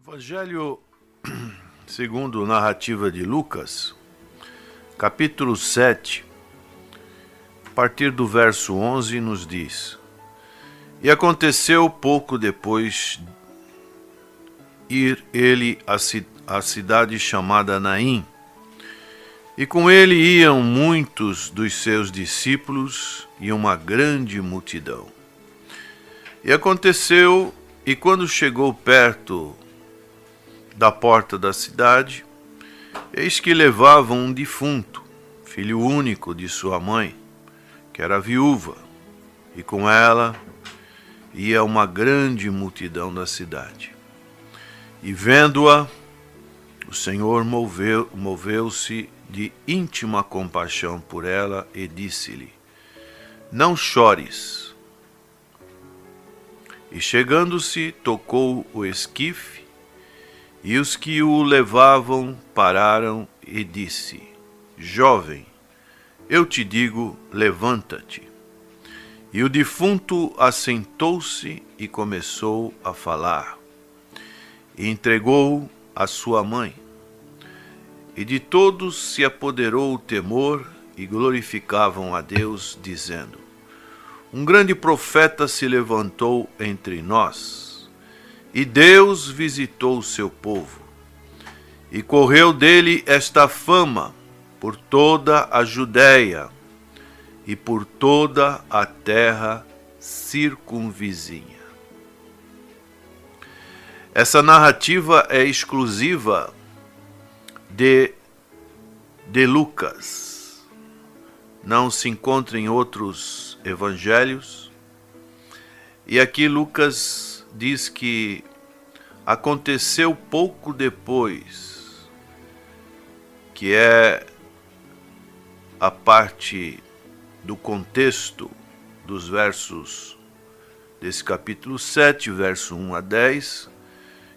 Evangelho segundo narrativa de Lucas, capítulo 7, a partir do verso 11, nos diz: E aconteceu pouco depois ir ele à cidade chamada Naim, e com ele iam muitos dos seus discípulos e uma grande multidão. E aconteceu, e quando chegou perto da porta da cidade, eis que levavam um defunto, filho único de sua mãe, que era viúva, e com ela ia uma grande multidão da cidade. E vendo-a, o Senhor moveu-se de íntima compaixão por ela e disse-lhe: Não chores. E chegando-se, tocou o esquife, e os que o levavam pararam e disse: Jovem, eu te digo, levanta-te. E o defunto assentou-se e começou a falar, e entregou a sua mãe. E de todos se apoderou o temor e glorificavam a Deus, dizendo: Um grande profeta se levantou entre nós, e Deus visitou o seu povo. E correu dele esta fama por toda a Judéia e por toda a terra circunvizinha. Essa narrativa é exclusiva de Lucas. Não se encontra em outros evangelhos. E aqui Lucas diz que aconteceu pouco depois, que é a parte do contexto dos versos desse capítulo 7, verso 1 a 10,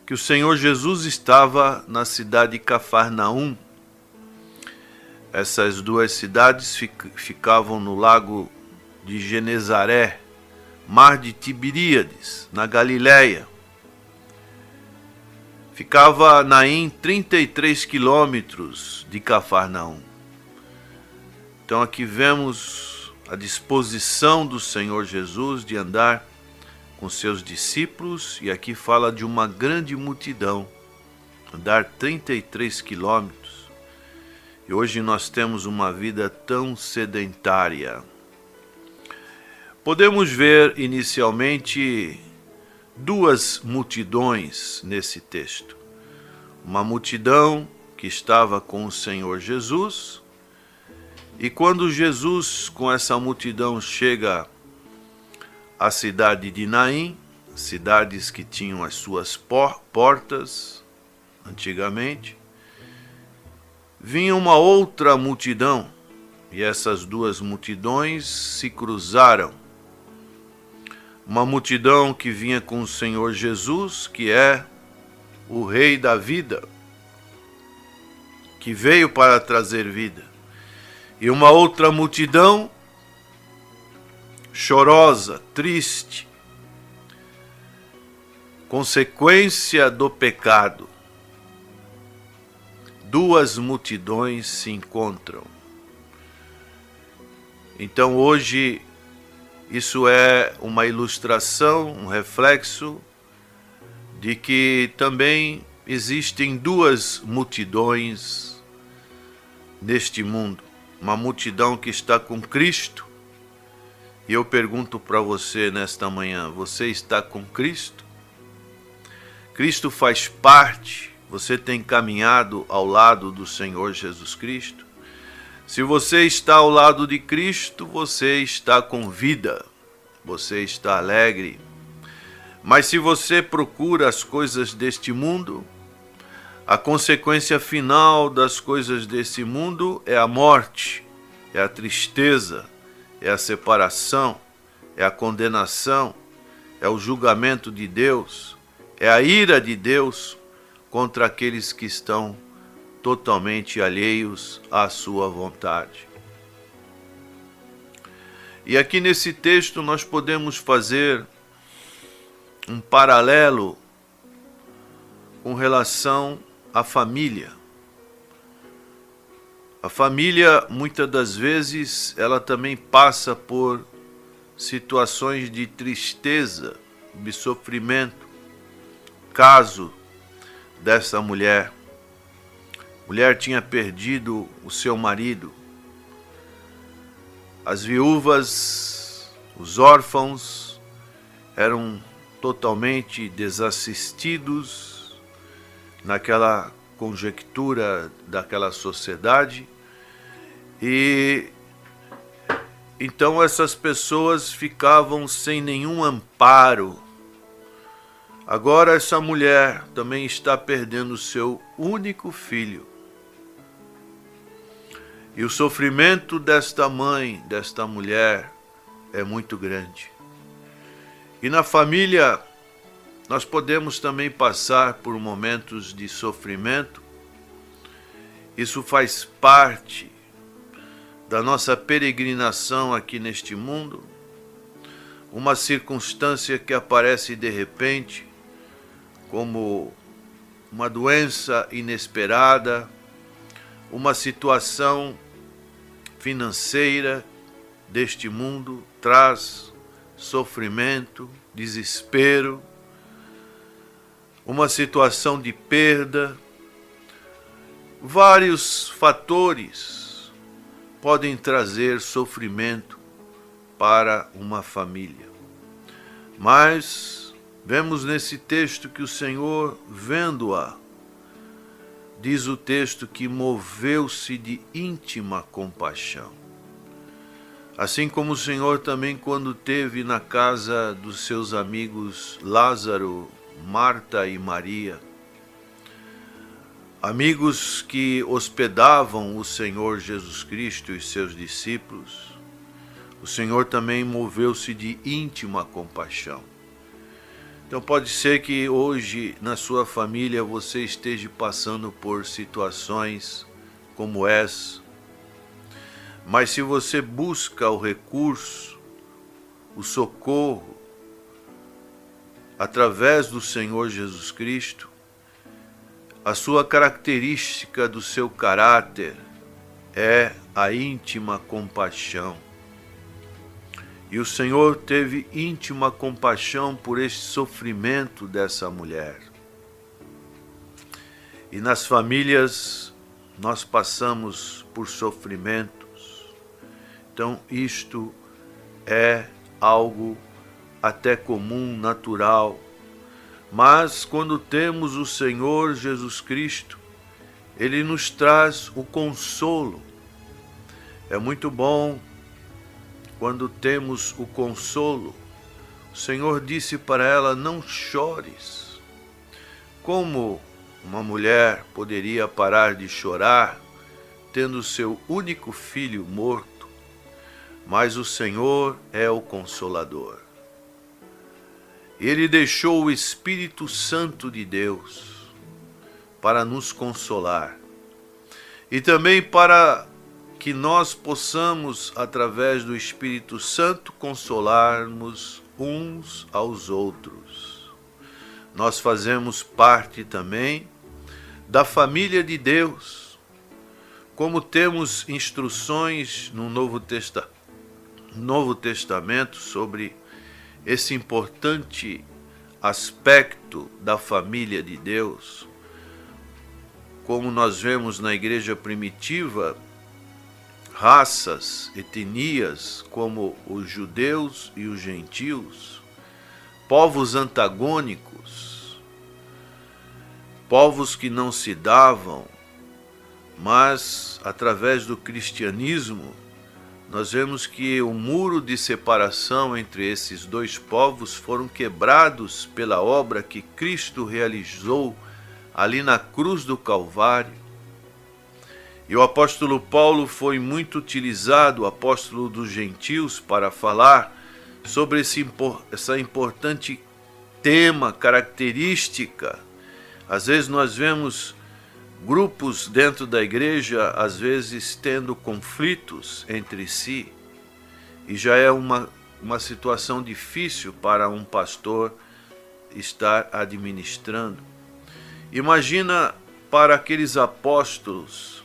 que o Senhor Jesus estava na cidade de Cafarnaum. Essas duas cidades ficavam no lago de Genezaré, mar de Tiberíades, na Galiléia. Ficava Naim 33 quilômetros de Cafarnaum. Então aqui vemos a disposição do Senhor Jesus de andar com seus discípulos, e aqui fala de uma grande multidão, andar 33 quilômetros. E hoje nós temos uma vida tão sedentária. Podemos ver inicialmente duas multidões nesse texto. Uma multidão que estava com o Senhor Jesus, e quando Jesus com essa multidão chega à cidade de Naim, cidades que tinham as suas portas antigamente, vinha uma outra multidão, e essas duas multidões se cruzaram. Uma multidão que vinha com o Senhor Jesus, que é o Rei da vida, que veio para trazer vida. E uma outra multidão chorosa, triste, consequência do pecado. Duas multidões se encontram. Então hoje isso é uma ilustração, um reflexo de que também existem duas multidões neste mundo. Uma multidão que está com Cristo. E eu pergunto para você nesta manhã: você está com Cristo? Cristo faz parte? Você tem caminhado ao lado do Senhor Jesus Cristo? Se você está ao lado de Cristo, você está com vida, você está alegre. Mas se você procura as coisas deste mundo, a consequência final das coisas desse mundo é a morte, é a tristeza, é a separação, é a condenação, é o julgamento de Deus, é a ira de Deus contra aqueles que estão totalmente alheios à sua vontade. E aqui nesse texto nós podemos fazer um paralelo com relação à família. A família, muitas das vezes, ela também passa por situações de tristeza, de sofrimento. Caso dessa mulher. A mulher tinha perdido o seu marido. As viúvas, os órfãos eram totalmente desassistidos naquela conjectura daquela sociedade, e então essas pessoas ficavam sem nenhum amparo. Agora essa mulher também está perdendo seu único filho. E o sofrimento desta mãe, desta mulher, é muito grande. E na família, nós podemos também passar por momentos de sofrimento. Isso faz parte da nossa peregrinação aqui neste mundo. Uma circunstância que aparece de repente, como uma doença inesperada, uma situação financeira deste mundo traz sofrimento, desespero, uma situação de perda. Vários fatores podem trazer sofrimento para uma família. Mas vemos nesse texto que o Senhor, vendo-a, diz o texto que moveu-se de íntima compaixão. Assim como o Senhor também, quando teve na casa dos seus amigos Lázaro, Marta e Maria, amigos que hospedavam o Senhor Jesus Cristo e seus discípulos, o Senhor também moveu-se de íntima compaixão. Então pode ser que hoje na sua família você esteja passando por situações como essa, mas se você busca o recurso, o socorro, através do Senhor Jesus Cristo, a sua característica do seu caráter é a íntima compaixão. E o Senhor teve íntima compaixão por este sofrimento dessa mulher. E nas famílias nós passamos por sofrimentos. Então isto é algo até comum, natural. Mas quando temos o Senhor Jesus Cristo, Ele nos traz o consolo. É muito bom quando temos o consolo. O Senhor disse para ela: não chores. Como uma mulher poderia parar de chorar, tendo seu único filho morto? Mas o Senhor é o Consolador. Ele deixou o Espírito Santo de Deus para nos consolar e também para que nós possamos, através do Espírito Santo, consolarmos uns aos outros. Nós fazemos parte também da família de Deus. Como temos instruções no Novo Testamento sobre esse importante aspecto da família de Deus, como nós vemos na igreja primitiva, raças, etnias como os judeus e os gentios, povos antagônicos, povos que não se davam, mas através do cristianismo nós vemos que o muro de separação entre esses dois povos foram quebrados pela obra que Cristo realizou ali na cruz do Calvário. E o apóstolo Paulo foi muito utilizado, o apóstolo dos gentios, para falar sobre essa importante tema, característica. Às vezes nós vemos grupos dentro da igreja, às vezes tendo conflitos entre si, e já é uma situação difícil para um pastor estar administrando. Imagina para aqueles apóstolos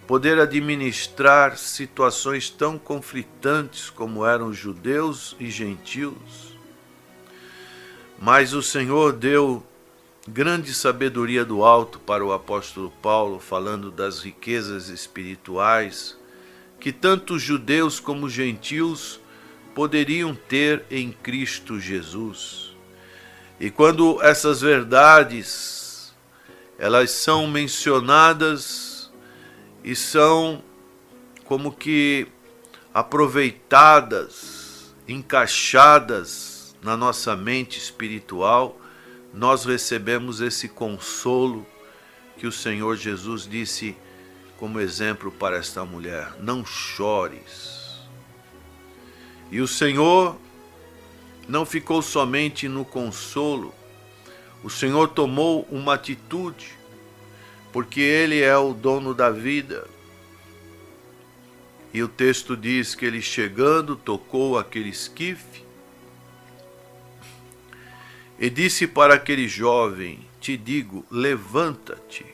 poder administrar situações tão conflitantes como eram judeus e gentios. Mas o Senhor deu grande sabedoria do alto para o apóstolo Paulo, falando das riquezas espirituais que tanto judeus como gentios poderiam ter em Cristo Jesus. E quando essas verdades, elas são mencionadas e são como que aproveitadas, encaixadas na nossa mente espiritual, nós recebemos esse consolo que o Senhor Jesus disse como exemplo para esta mulher: não chores. E o Senhor não ficou somente no consolo, o Senhor tomou uma atitude, porque Ele é o dono da vida. E o texto diz que ele, chegando, tocou aquele esquife e disse para aquele jovem: te digo, levanta-te.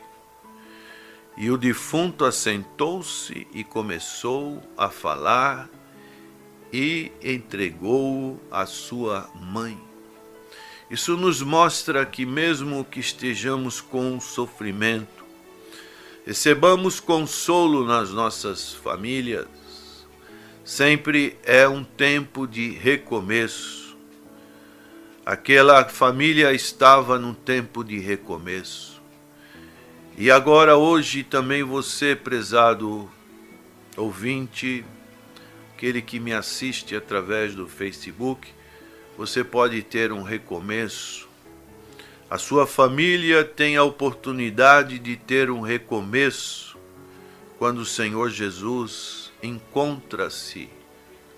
E o defunto assentou-se e começou a falar e entregou-o à sua mãe. Isso nos mostra que mesmo que estejamos com sofrimento, recebamos consolo nas nossas famílias, sempre é um tempo de recomeço. Aquela família estava num tempo de recomeço. E agora, hoje, também você, prezado ouvinte, aquele que me assiste através do Facebook, você pode ter um recomeço. A sua família tem a oportunidade de ter um recomeço quando o Senhor Jesus encontra-se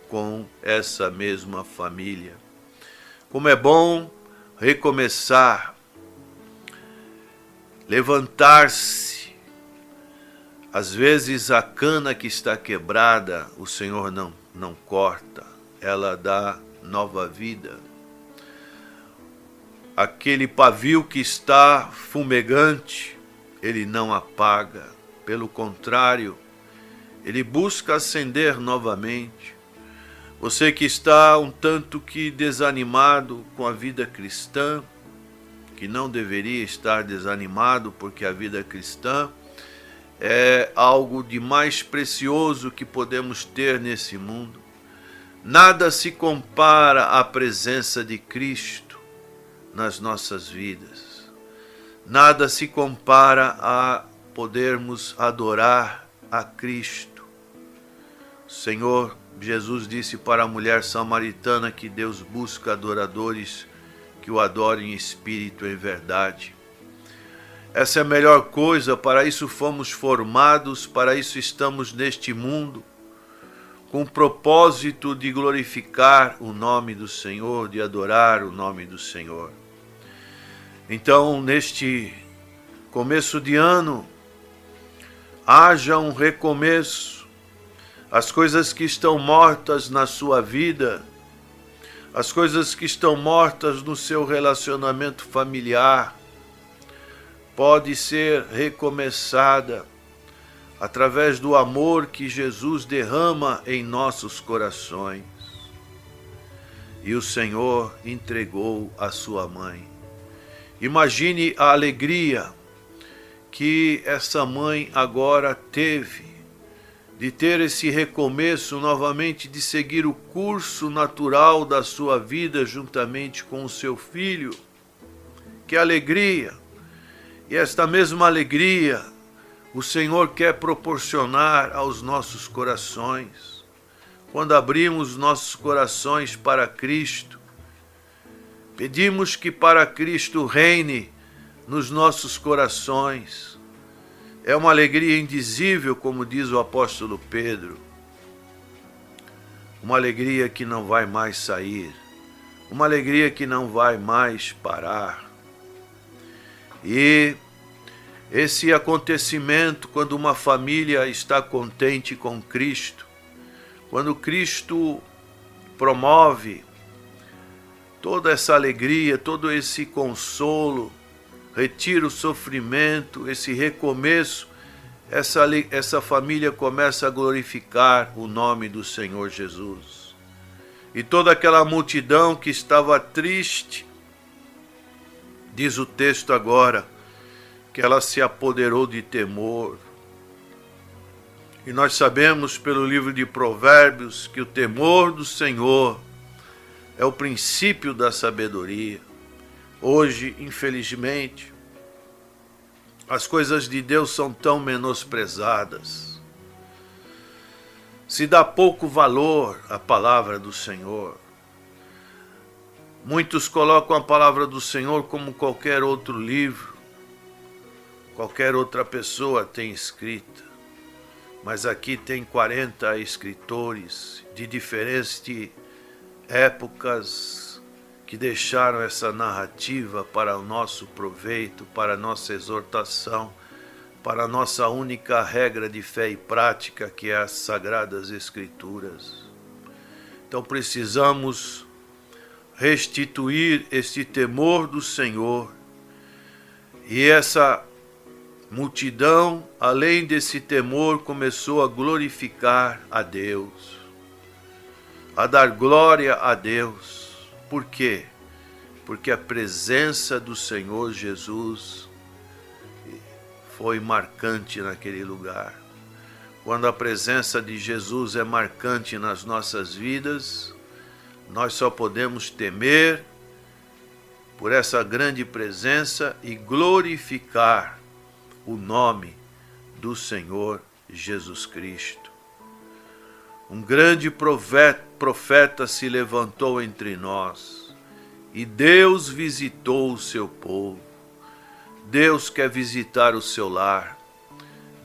com essa mesma família. Como é bom recomeçar, levantar-se. Às vezes a cana que está quebrada, o Senhor não corta, ela dá nova vida. Aquele pavio que está fumegante, ele não apaga, pelo contrário, ele busca acender novamente. Você que está um tanto que desanimado com a vida cristã, que não deveria estar desanimado, porque a vida cristã é algo de mais precioso que podemos ter nesse mundo. Nada se compara à presença de Cristo nas nossas vidas. Nada se compara a podermos adorar a Cristo. O Senhor Jesus disse para a mulher samaritana que Deus busca adoradores que o adorem em espírito e em verdade. Essa é a melhor coisa, para isso fomos formados, para isso estamos neste mundo, com o propósito de glorificar o nome do Senhor, de adorar o nome do Senhor. Então, neste começo de ano, haja um recomeço. As coisas que estão mortas na sua vida, as coisas que estão mortas no seu relacionamento familiar, pode ser recomeçada através do amor que Jesus derrama em nossos corações. E o Senhor entregou a sua mãe. Imagine a alegria que essa mãe agora teve de ter esse recomeço novamente, de seguir o curso natural da sua vida juntamente com o seu filho. Que alegria! E esta mesma alegria o Senhor quer proporcionar aos nossos corações. Quando abrimos nossos corações para Cristo, pedimos que para Cristo reine nos nossos corações. É uma alegria indizível, como diz o apóstolo Pedro. Uma alegria que não vai mais sair. Uma alegria que não vai mais parar. E esse acontecimento, quando uma família está contente com Cristo, quando Cristo promove toda essa alegria, todo esse consolo, retira o sofrimento, esse recomeço, essa família começa a glorificar o nome do Senhor Jesus. E toda aquela multidão que estava triste, diz o texto agora, que ela se apoderou de temor. E nós sabemos pelo livro de Provérbios que o temor do Senhor é o princípio da sabedoria. Hoje, infelizmente, as coisas de Deus são tão menosprezadas. Se dá pouco valor à palavra do Senhor. Muitos colocam a palavra do Senhor como qualquer outro livro, qualquer outra pessoa tem escrita. Mas aqui tem 40 escritores de diferentes épocas que deixaram essa narrativa para o nosso proveito, para a nossa exortação, para a nossa única regra de fé e prática, que é as Sagradas Escrituras. Então precisamos restituir este temor do Senhor. E essa multidão, além desse temor, começou a glorificar a Deus, a dar glória a Deus. Por quê? Porque a presença do Senhor Jesus foi marcante naquele lugar. Quando a presença de Jesus é marcante nas nossas vidas, nós só podemos temer por essa grande presença e glorificar o nome do Senhor Jesus Cristo. Um grande profeta se levantou entre nós e Deus visitou o seu povo. Deus quer visitar o seu lar.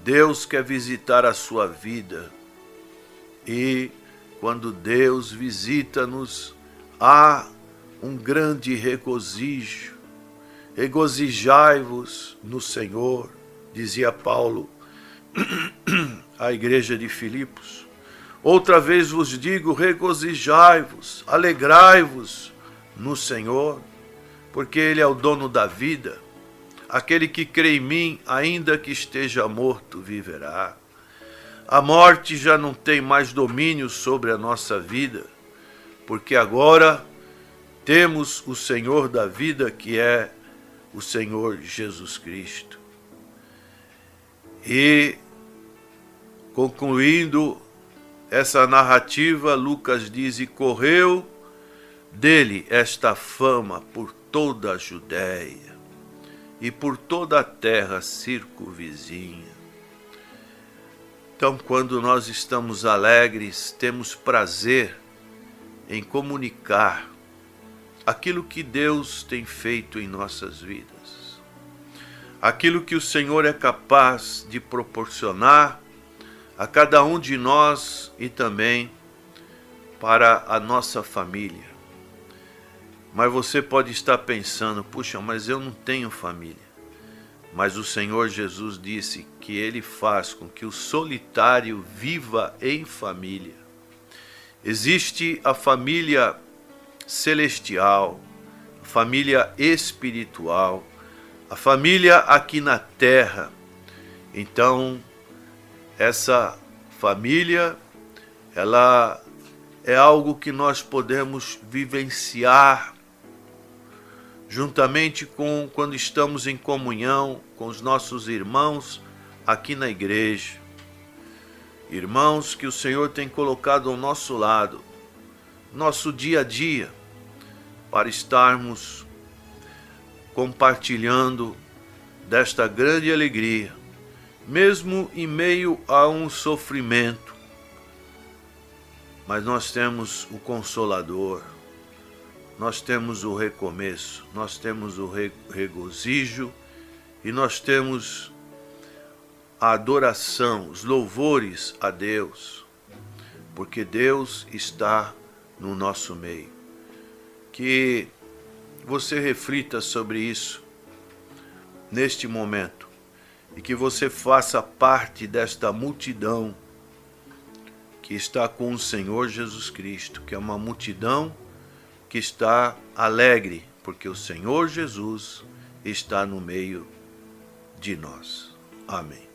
Deus quer visitar a sua vida. E quando Deus visita-nos, há um grande regozijo. Regozijai-vos no Senhor, dizia Paulo à igreja de Filipos. Outra vez vos digo, regozijai-vos, alegrai-vos no Senhor, porque Ele é o dono da vida. Aquele que crê em mim, ainda que esteja morto, viverá. A morte já não tem mais domínio sobre a nossa vida, porque agora temos o Senhor da vida, que é o Senhor Jesus Cristo. E, concluindo essa narrativa, Lucas diz: e correu dele esta fama por toda a Judéia e por toda a terra circunvizinha. Então, quando nós estamos alegres, temos prazer em comunicar aquilo que Deus tem feito em nossas vidas, aquilo que o Senhor é capaz de proporcionar a cada um de nós e também para a nossa família. Mas você pode estar pensando: puxa, mas eu não tenho família. Mas o Senhor Jesus disse que Ele faz com que o solitário viva em família. Existe a família celestial, a família espiritual, a família aqui na terra. Então, essa família, ela é algo que nós podemos vivenciar juntamente com quando estamos em comunhão com os nossos irmãos aqui na igreja. Irmãos que o Senhor tem colocado ao nosso lado, nosso dia a dia, para estarmos compartilhando desta grande alegria, mesmo em meio a um sofrimento. Mas nós temos o Consolador, nós temos o recomeço, nós temos o regozijo e nós temos a adoração, os louvores a Deus, porque Deus está no nosso meio. Que você reflita sobre isso neste momento e que você faça parte desta multidão que está com o Senhor Jesus Cristo, que é uma multidão que está alegre, porque o Senhor Jesus está no meio de nós. Amém.